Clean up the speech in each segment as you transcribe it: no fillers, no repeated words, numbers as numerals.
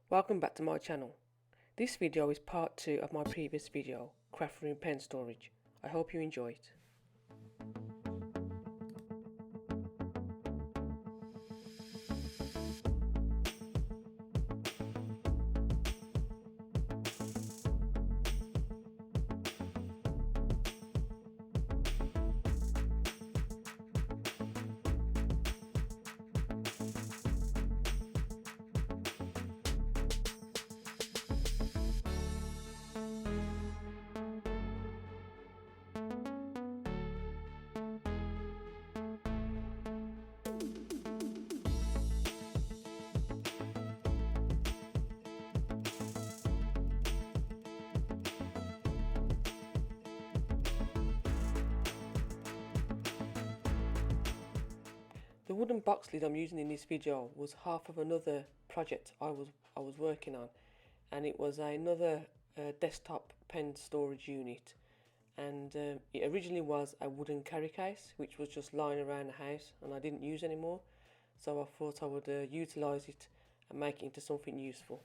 Welcome back to my channel. This video is part 2 of my previous video, craft room pen storage. I hope you enjoy it. The wooden box lid I'm using in this video was half of another project I was working on, and it was another desktop pen storage unit, and it originally was a wooden carry case which was just lying around the house and I didn't use anymore, so I thought I would utilise it and make it into something useful.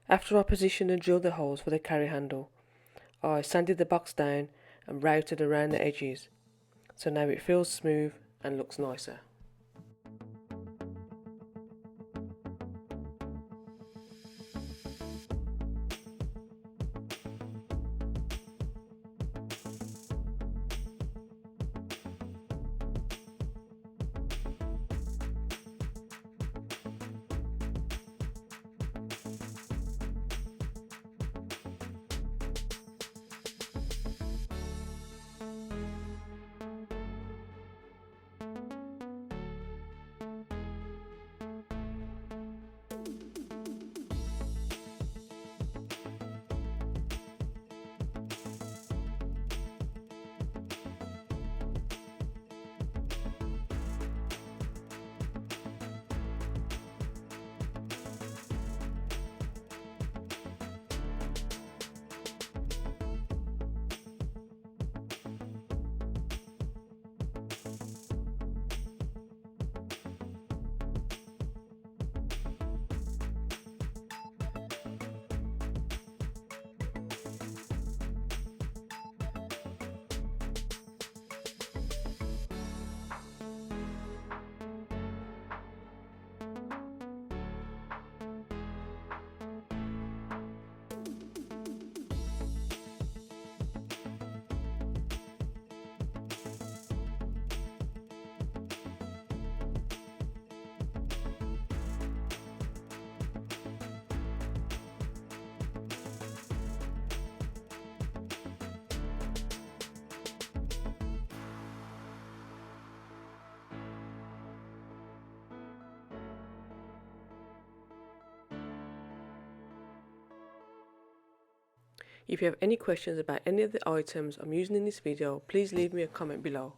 After I positioned and drilled the holes for the carry handle, I sanded the box down and routed around the edges, so now it feels smooth and looks nicer. If you have any questions about any of the items I'm using in this video, please leave me a comment below.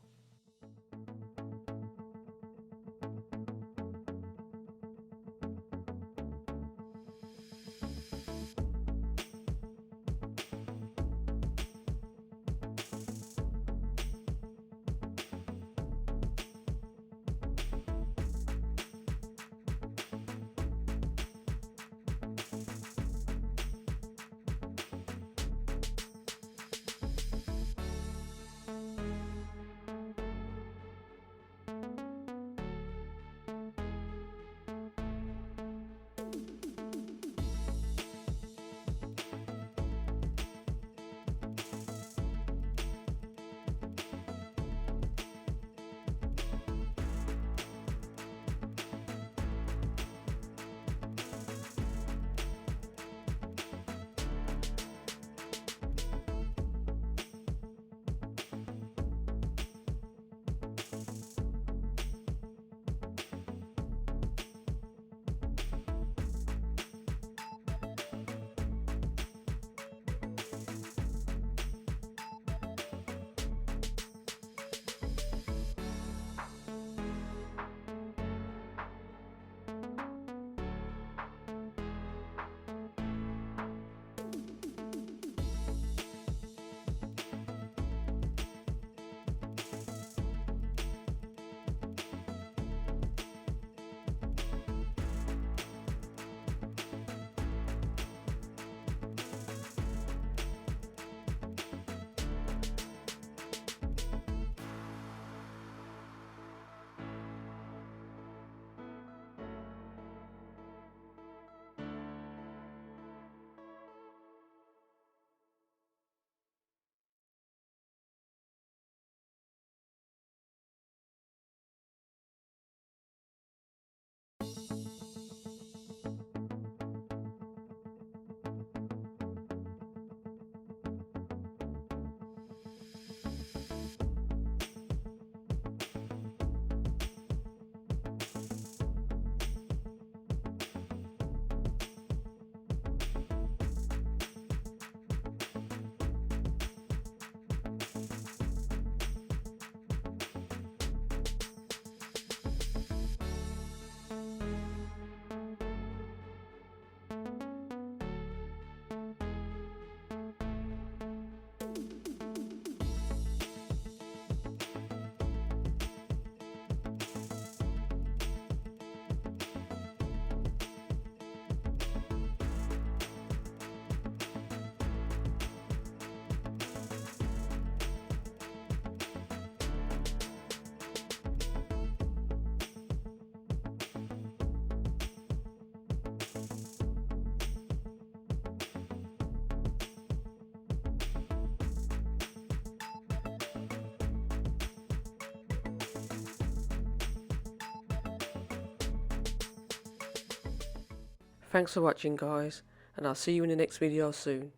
Thanks for watching guys, and I'll see you in the next video soon.